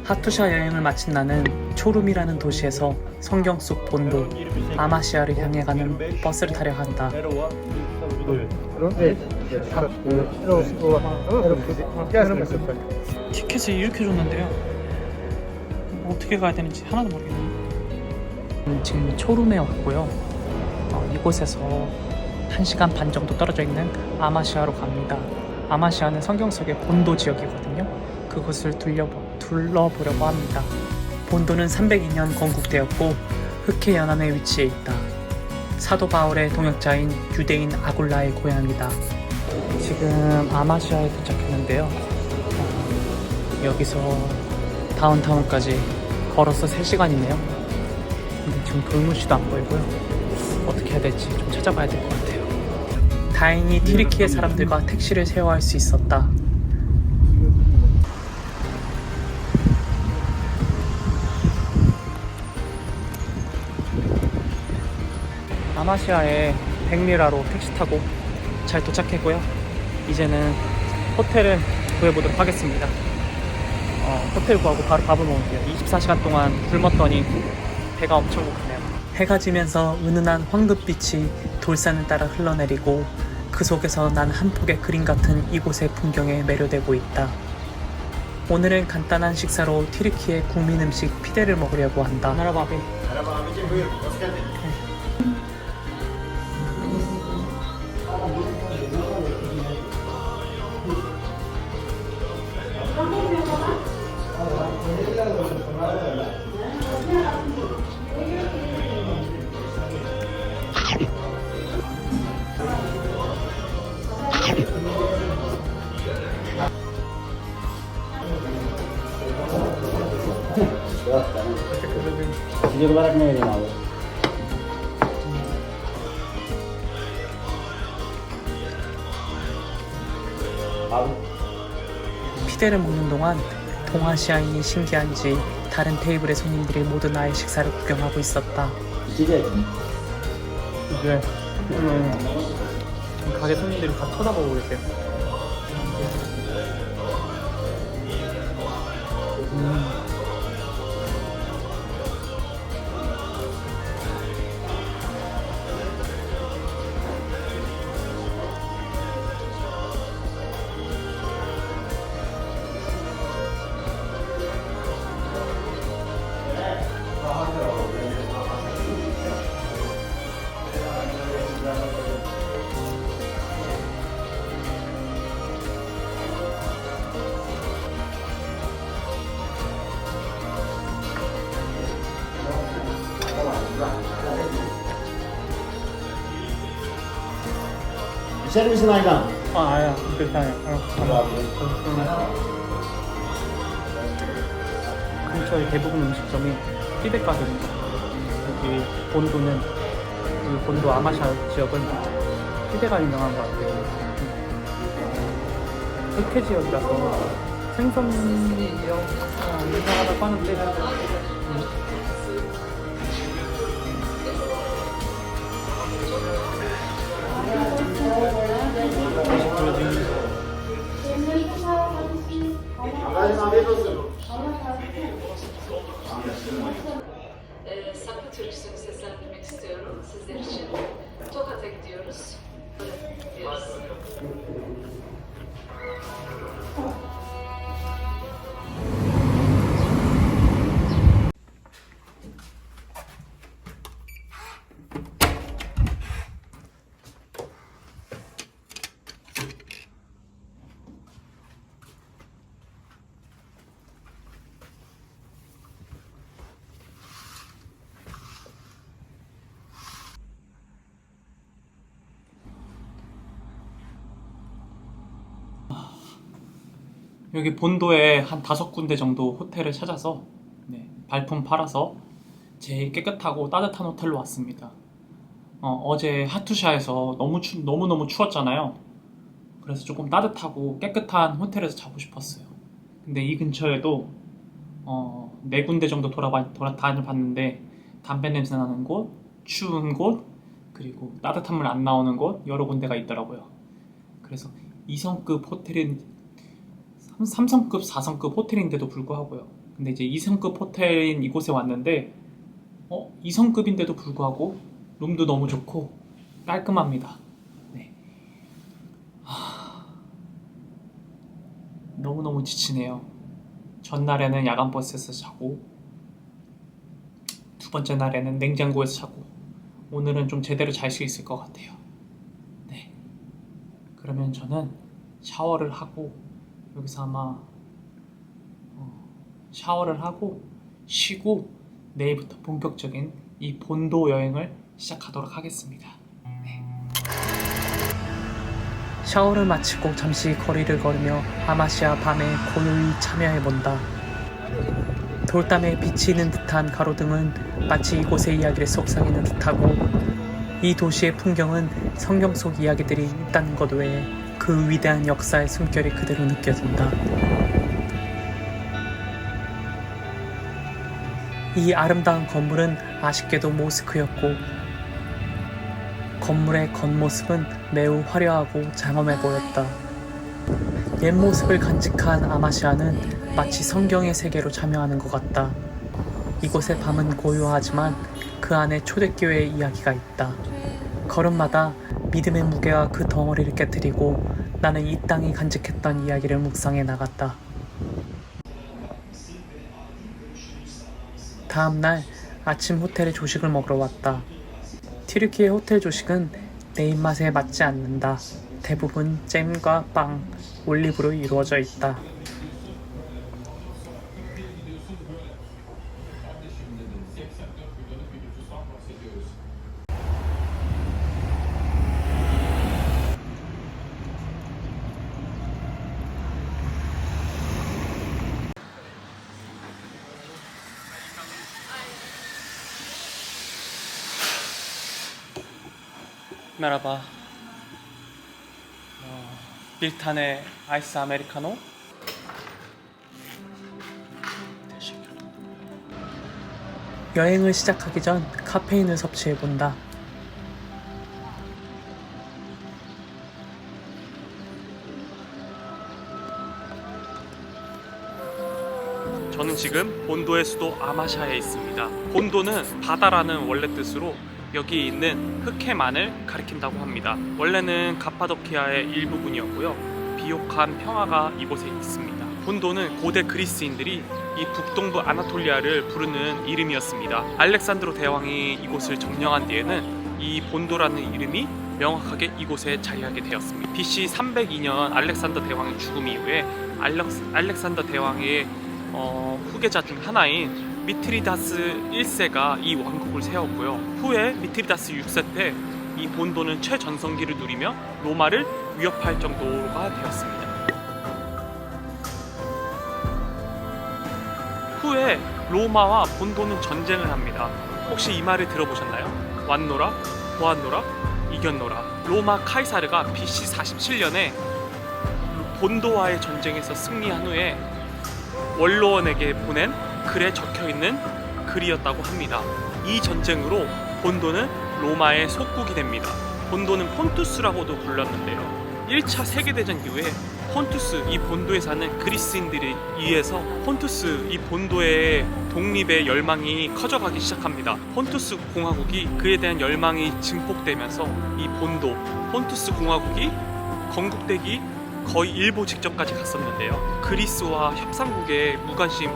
하투샤 여행을 마친 나는 초룸이라는 도시에서 성경 속 본도 아마시아를 향해 가는 버스를 타려 한다. 티켓을 이렇게 줬는데요. 어떻게 가야 되는지 하나도 모르겠네요. 지금 초룸에 왔고요. 이곳에서 1시간 반 정도 떨어져 있는 아마시아로 갑니다. 아마시아는 성경 속의 본도 지역이거든요. 그곳을 둘러보려고 합니다. 본도는 302년 건국되었고 흑해 연안에 위치해 있다. 사도 바울의 동역자인 유대인 아굴라의 고향이다. 지금 아마시아에 도착했는데요. 여기서 다운타운까지 걸어서 3시간이네요. 근데 지금 돌무시도 안 보이고요. 어떻게 해야 될지 좀 찾아봐야 될 것 같아요. 다행히 튀르키예 사람들과 택시를 쉐어할 수 있었다. 아마시아에 100리라로 택시 타고 잘 도착했고요. 이제는 호텔을 구해보도록 하겠습니다. 호텔 구하고 바로 밥을 먹을게요. 24시간 동안 굶었더니 배가 엄청 고프네요. 해가 지면서 은은한 황금빛이 돌산을 따라 흘러내리고 그 속에서 난 한 폭의 그림 같은 이곳의 풍경에 매료되고 있다. 오늘은 간단한 식사로 튀르키예 국민 음식 피데를 먹으려고 한다. 나라바비. 피데를 먹는 동안 동아시아인이 신기한지 다른 테이블의 손님들이 모두 나의 식사를 구경하고 있었다. 이제 가게 손님들이 다 쳐다보고 계세요. servis naikkan. 아야, 괜찮아요. 근처의 대부분 음식점이 피데 가게입니다. 여기 본도는 그 본도 아마시아 지역은 피데가 유명한 것 같아요. 흑해 지역이라서 생선이 유명하다고 하는데 Saklı Türk seslendirmek istiyorum sizler için. Tokat'a gidiyoruz. 여기 본도에 한 5군데 정도 호텔을 찾아서 발품 팔아서 제일 깨끗하고 따뜻한 호텔로 왔습니다. 어제 하투샤에서 너무너무 추웠잖아요. 그래서 조금 따뜻하고 깨끗한 호텔에서 자고 싶었어요. 근데 이 근처에도 4군데 정도 다녀봤는데 담배 냄새 나는 곳, 추운 곳, 그리고 따뜻한 물 안 나오는 곳 여러 군데가 있더라고요. 그래서 2성급 호텔인 3성급, 4성급 호텔인데도 불구하고요. 근데 이제 2성급 호텔인 이곳에 왔는데 2성급인데도 불구하고 룸도 너무 좋고 깔끔합니다. 네. 너무너무 지치네요. 전날에는 야간버스에서 자고 두 번째 날에는 냉장고에서 자고 오늘은 좀 제대로 잘 수 있을 것 같아요. 네. 그러면 저는 샤워를 하고 여기서 아마 샤워를 하고 쉬고 내일부터 본격적인 이 본도 여행을 시작하도록 하겠습니다. 네. 샤워를 마치고 잠시 거리를 걸으며 아마시아 밤에 고요히 참여해본다. 돌담에 비치는 듯한 가로등은 마치 이곳의 이야기를 속삭이는 듯하고 이 도시의 풍경은 성경 속 이야기들이 있다는 것 외에 그 위대한 역사의 숨결이 그대로 느껴진다. 이 아름다운 건물은 아쉽게도 모스크였고 건물의 겉모습은 매우 화려하고 장엄해 보였다. 옛 모습을 간직한 아마시아는 마치 성경의 세계로 참여하는 것 같다. 이곳의 밤은 고요하지만 그 안에 초대교회의 이야기가 있다. 걸음마다 믿음의 무게가 그 덩어리를 깨뜨리고 나는 이 땅이 간직했던 이야기를 묵상해 나갔다. 다음날 아침 호텔에 조식을 먹으러 왔다. 튀르키예 호텔 조식은 내 입맛에 맞지 않는다. 대부분 잼과 빵, 올리브로 이루어져 있다. 메라바. 빌탄의 아이스 아메리카노. 여행을 시작하기 전 카페인을 섭취해본다. 저는 지금 본도의 수도 아마샤에 있습니다. 본도는 바다라는 원래 뜻으로 여기 있는 흑해만을 가리킨다고 합니다. 원래는 갑파도키아의 일부분이었고요. 비옥한 평화가 이곳에 있습니다. 본도는 고대 그리스인들이 이 북동부 아나톨리아를 부르는 이름이었습니다. 알렉산드로 대왕이 이곳을 점령한 뒤에는 이 본도라는 이름이 명확하게 이곳에 자리하게 되었습니다. BC 302년 알렉산더 대왕의 죽음 이후에 알렉산더 대왕의 후계자 중 하나인 미트리다스 1세가 이 왕국을 세웠고요. 후에 미트리다스 6세 때 이 본도는 최전성기를 누리며 로마를 위협할 정도가 되었습니다. 후에 로마와 본도는 전쟁을 합니다. 혹시 이 말을 들어보셨나요? 왔노라, 보았노라, 이겼노라. 로마 카이사르가 BC 47년에 본도와의 전쟁에서 승리한 후에 원로원에게 보낸 글에 적혀있는 글이었다고 합니다. 이 전쟁으로 본도는 로마의 속국이 됩니다. 본도는 폰투스라고도 불렸는데요. 1차 세계대전 이후에 폰투스, 이 본도에 사는 그리스인들에 의해서 폰투스, 이 본도의 독립의 열망이 커져가기 시작합니다. 폰투스 공화국이 그에 대한 열망이 증폭되면서 이 본도, 폰투스 공화국이 건국되기 거의 일보 직전까지 갔었는데요. 그리스와 협상국의 무관심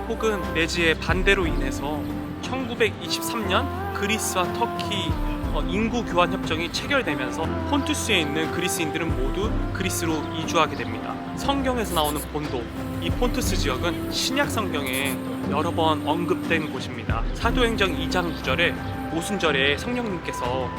혹은 내지의 반대로 인해서 1923년 그리스와 터키 인구 교환 협정이 체결되면서 폰투스에 있는 그리스인들은 모두 그리스로 이주하게 됩니다. 성경에서 나오는 본도, 이 폰투스 지역은 신약 성경에 여러 번 언급된 곳입니다. 사도행전 2장 9절에 오순절에 성령님께서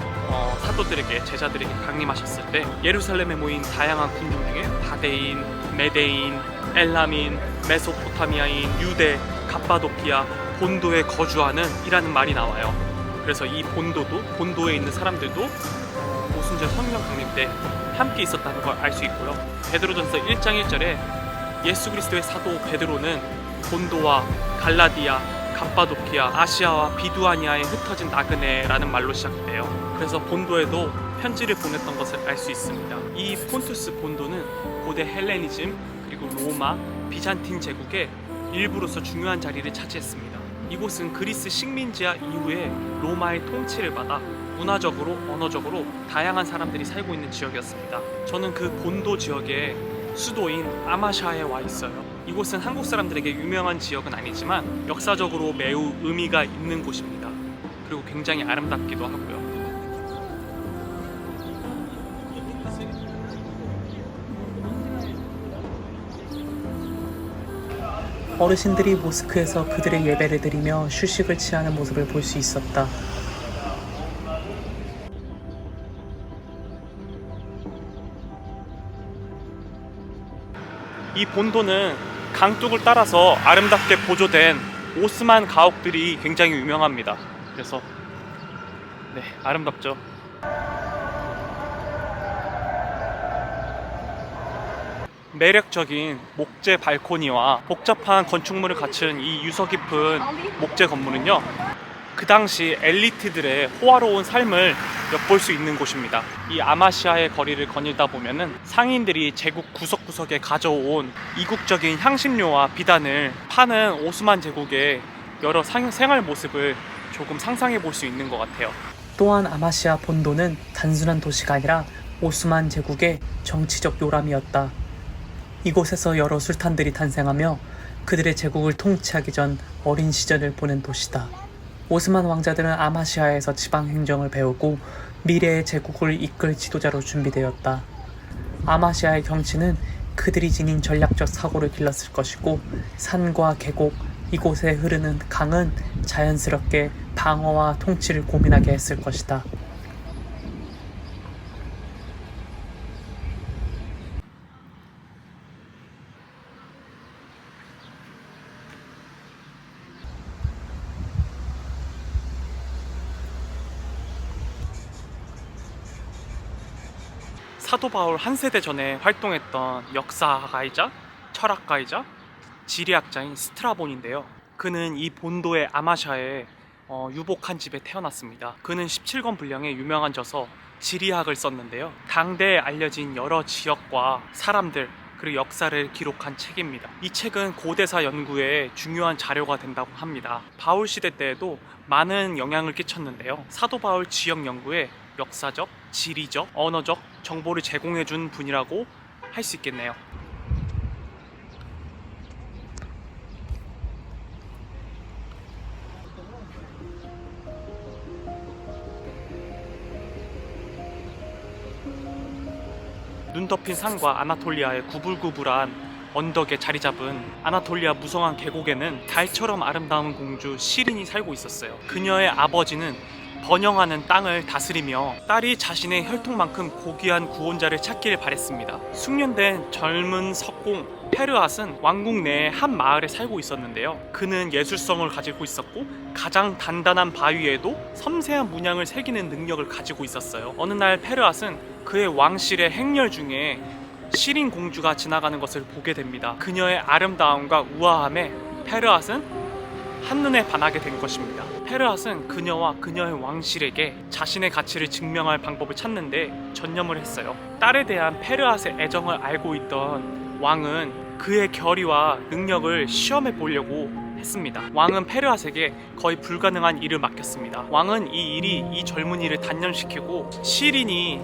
사도들에게, 제자들에게 강림하셨을 때 예루살렘에 모인 다양한 군중 중에 바데인, 메데인, 엘라민, 메소포타미아인, 유대, 갑바도키아, 본도에 거주하는 이라는 말이 나와요. 그래서 이 본도에 있는 사람들도 오순절 성령 강림 때 함께 있었다는 걸 알 수 있고요. 베드로전서 1장 1절에 예수 그리스도의 사도 베드로는 본도와 갈라디아, 갑바도키아, 아시아와 비두아니아에 흩어진 나그네라는 말로 시작돼요. 그래서 본도에도 편지를 보냈던 것을 알 수 있습니다. 이 폰투스 본도는 고대 헬레니즘 그리고 로마, 비잔틴 제국의 일부로서 중요한 자리를 차지했습니다. 이곳은 그리스 식민지화 이후에 로마의 통치를 받아 문화적으로, 언어적으로 다양한 사람들이 살고 있는 지역이었습니다. 저는 그 본도 지역의 수도인 아마시아에 와 있어요. 이곳은 한국 사람들에게 유명한 지역은 아니지만 역사적으로 매우 의미가 있는 곳입니다. 그리고 굉장히 아름답기도 하고요. 어르신들이 모스크에서 그들의 예배를 드리며 휴식을 취하는 모습을 볼 수 있었다. 이 본도는 강둑을 따라서 아름답게 보조된 오스만 가옥들이 굉장히 유명합니다. 그래서 네, 아름답죠. 매력적인 목재 발코니와 복잡한 건축물을 갖춘 이 유서 깊은 목재 건물은요, 그 당시 엘리트들의 호화로운 삶을 엿볼 수 있는 곳입니다. 이 아마시아의 거리를 거닐다 보면은 상인들이 제국 구석구석에 가져온 이국적인 향신료와 비단을 파는 오스만 제국의 여러 생활 모습을 조금 상상해 볼 수 있는 것 같아요. 또한 아마시아 본도는 단순한 도시가 아니라 오스만 제국의 정치적 요람이었다. 이곳에서 여러 술탄들이 탄생하며 그들의 제국을 통치하기 전 어린 시절을 보낸 도시다. 오스만 왕자들은 아마시아에서 지방 행정을 배우고 미래의 제국을 이끌 지도자로 준비되었다. 아마시아의 경치는 그들이 지닌 전략적 사고를 길렀을 것이고, 산과 계곡, 이곳에 흐르는 강은 자연스럽게 방어와 통치를 고민하게 했을 것이다. 사도 바울 한 세대 전에 활동했던 역사가이자 철학가이자 지리학자인 스트라본인데요. 그는 이 본도의 아마샤에 유복한 집에 태어났습니다. 그는 17권 분량의 유명한 저서 지리학을 썼는데요. 당대에 알려진 여러 지역과 사람들 그리고 역사를 기록한 책입니다. 이 책은 고대사 연구에 중요한 자료가 된다고 합니다. 바울 시대 때에도 많은 영향을 끼쳤는데요. 사도 바울 지역 연구에 역사적, 지리적, 언어적 정보를 제공해준 분이라고 할 수 있겠네요. 눈 덮인 산과 아나톨리아의 구불구불한 언덕에 자리 잡은 아나톨리아 무성한 계곡에는 달처럼 아름다운 공주 시린이 살고 있었어요. 그녀의 아버지는 번영하는 땅을 다스리며 딸이 자신의 혈통만큼 고귀한 구원자를 찾기를 바랬습니다. 숙련된 젊은 석공 페르앗은 왕국 내의 한 마을에 살고 있었는데요. 그는 예술성을 가지고 있었고 가장 단단한 바위에도 섬세한 문양을 새기는 능력을 가지고 있었어요. 어느 날 페르앗은 그의 왕실의 행렬 중에 시린 공주가 지나가는 것을 보게 됩니다. 그녀의 아름다움과 우아함에 페르앗은 한눈에 반하게 된 것입니다. 페르앗은 그녀와 그녀의 왕실에게 자신의 가치를 증명할 방법을 찾는데 전념을 했어요. 딸에 대한 페르앗의 애정을 알고 있던 왕은 그의 결의와 능력을 시험해 보려고 했습니다. 왕은 페르앗에게 거의 불가능한 일을 맡겼습니다. 왕은 이 일이 이 젊은이를 단련시키고 시린이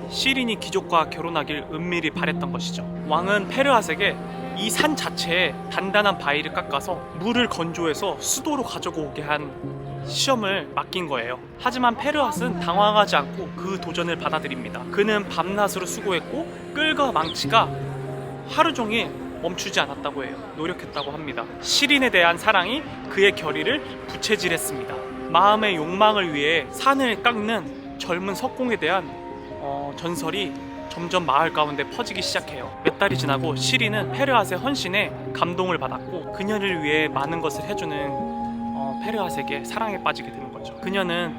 귀족과 결혼하길 은밀히 바랬던 것이죠. 왕은 페르앗에게 이 산 자체에 단단한 바위를 깎아서 물을 건조해서 수도로 가져오게 한 시험을 맡긴 거예요. 하지만 페르앗은 당황하지 않고 그 도전을 받아들입니다. 그는 밤낮으로 수고했고 끌과 망치가 하루 종일 멈추지 않았다고 해요. 노력했다고 합니다. 시린에 대한 사랑이 그의 결의를 부채질했습니다. 마음의 욕망을 위해 산을 깎는 젊은 석공에 대한 전설이 점점 마을 가운데 퍼지기 시작해요. 몇 달이 지나고 시린은 페르앗의 헌신에 감동을 받았고 그녀를 위해 많은 것을 해주는 페르앗에게 사랑에 빠지게 되는 거죠. 그녀는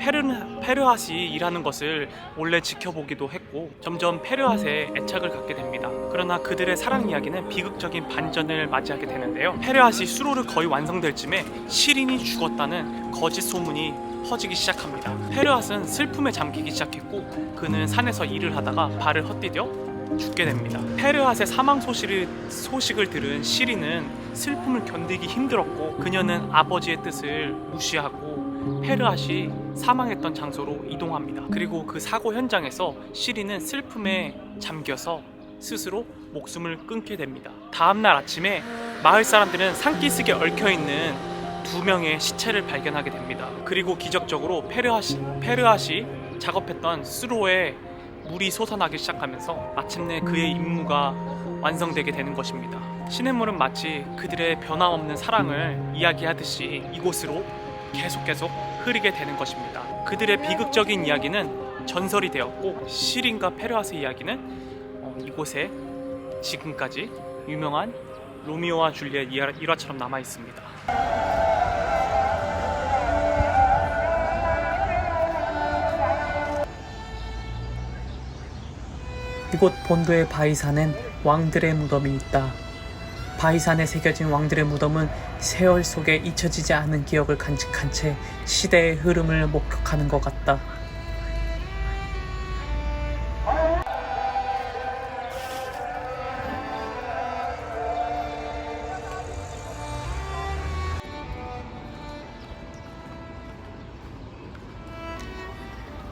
페르앗이 일하는 것을 몰래 지켜보기도 했고 점점 페르앗에 애착을 갖게 됩니다. 그러나 그들의 사랑 이야기는 비극적인 반전을 맞이하게 되는데요. 페르앗이 수로를 거의 완성될 쯤에 시린이 죽었다는 거짓 소문이 퍼지기 시작합니다. 페르앗은 슬픔에 잠기기 시작했고 그는 산에서 일을 하다가 발을 헛디뎌 죽게 됩니다. 페르핫의 사망 소식을 들은 시리는 슬픔을 견디기 힘들었고 그녀는 아버지의 뜻을 무시하고 페르핫이 사망했던 장소로 이동합니다. 그리고 그 사고 현장에서 시리는 슬픔에 잠겨서 스스로 목숨을 끊게 됩니다. 다음날 아침에 마을 사람들은 산기슭에 얽혀있는 2명의 시체를 발견하게 됩니다. 그리고 기적적으로 페르핫이 작업했던 수로에 물이 솟아나기 시작하면서 마침내 그의 임무가 완성되게 되는 것입니다. 시냇물은 마치 그들의 변함없는 사랑을 이야기하듯이 이곳으로 계속 흐르게 되는 것입니다. 그들의 비극적인 이야기는 전설이 되었고 시린과 페르핫의 이야기는 이곳에 지금까지 유명한 로미오와 줄리엣 일화처럼 남아 있습니다. 이곳 본도의 바위산엔 왕들의 무덤이 있다. 바위산에 새겨진 왕들의 무덤은 세월 속에 잊혀지지 않은 기억을 간직한 채 시대의 흐름을 목격하는 것 같다.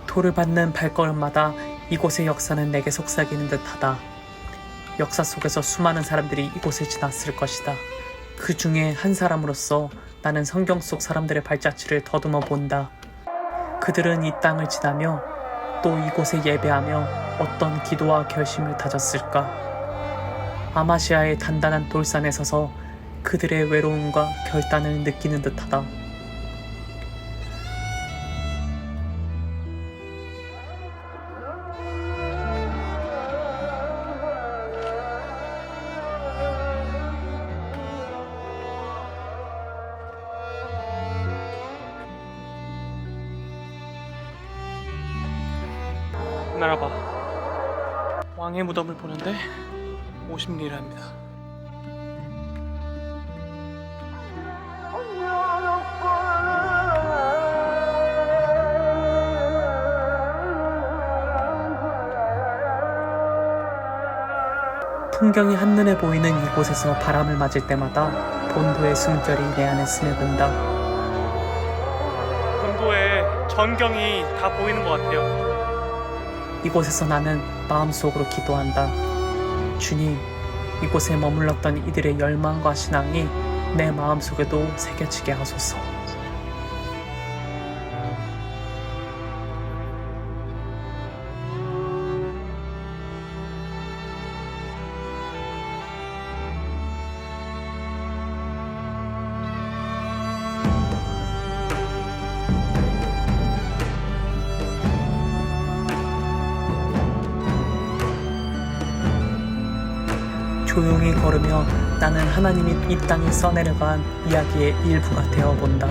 돌을 밟는 발걸음마다 이곳의 역사는 내게 속삭이는 듯하다. 역사 속에서 수많은 사람들이 이곳을 지났을 것이다. 그 중에 한 사람으로서 나는 성경 속 사람들의 발자취를 더듬어 본다. 그들은 이 땅을 지나며 또 이곳에 예배하며 어떤 기도와 결심을 다졌을까. 아마시아의 단단한 돌산에 서서 그들의 외로움과 결단을 느끼는 듯하다. 나라봐, 왕의 무덤을 보는데 50리라입니다. 풍경이 한눈에 보이는 이곳에서 바람을 맞을 때마다 본도의 숨결이 내 안에 스며든다. 본도의 전경이 다 보이는 것 같아요. 이곳에서 나는 마음속으로 기도한다. 주님, 이곳에 머물렀던 이들의 열망과 신앙이 내 마음속에도 새겨지게 하소서. 조용히 걸으며 나는 하나님이 이 땅에 써내려간 이야기의 일부가 되어본다.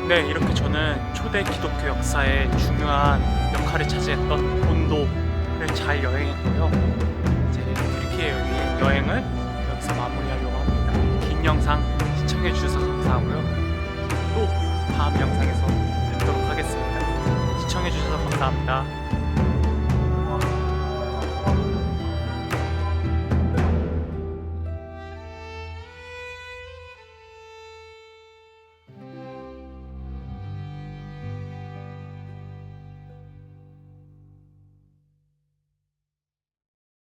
네, 이렇게 저는 초대 기독교 역사에 중요한 역할을 차지했던 본도를 잘 여행했고요. 이제 튀르키예 여행을 여기서 마무리하려고 합니다. 긴 영상 시청해주셔서 감사하고요. 또 다음 영상에서 뵙도록 하겠습니다. 시청해주셔서 감사합니다.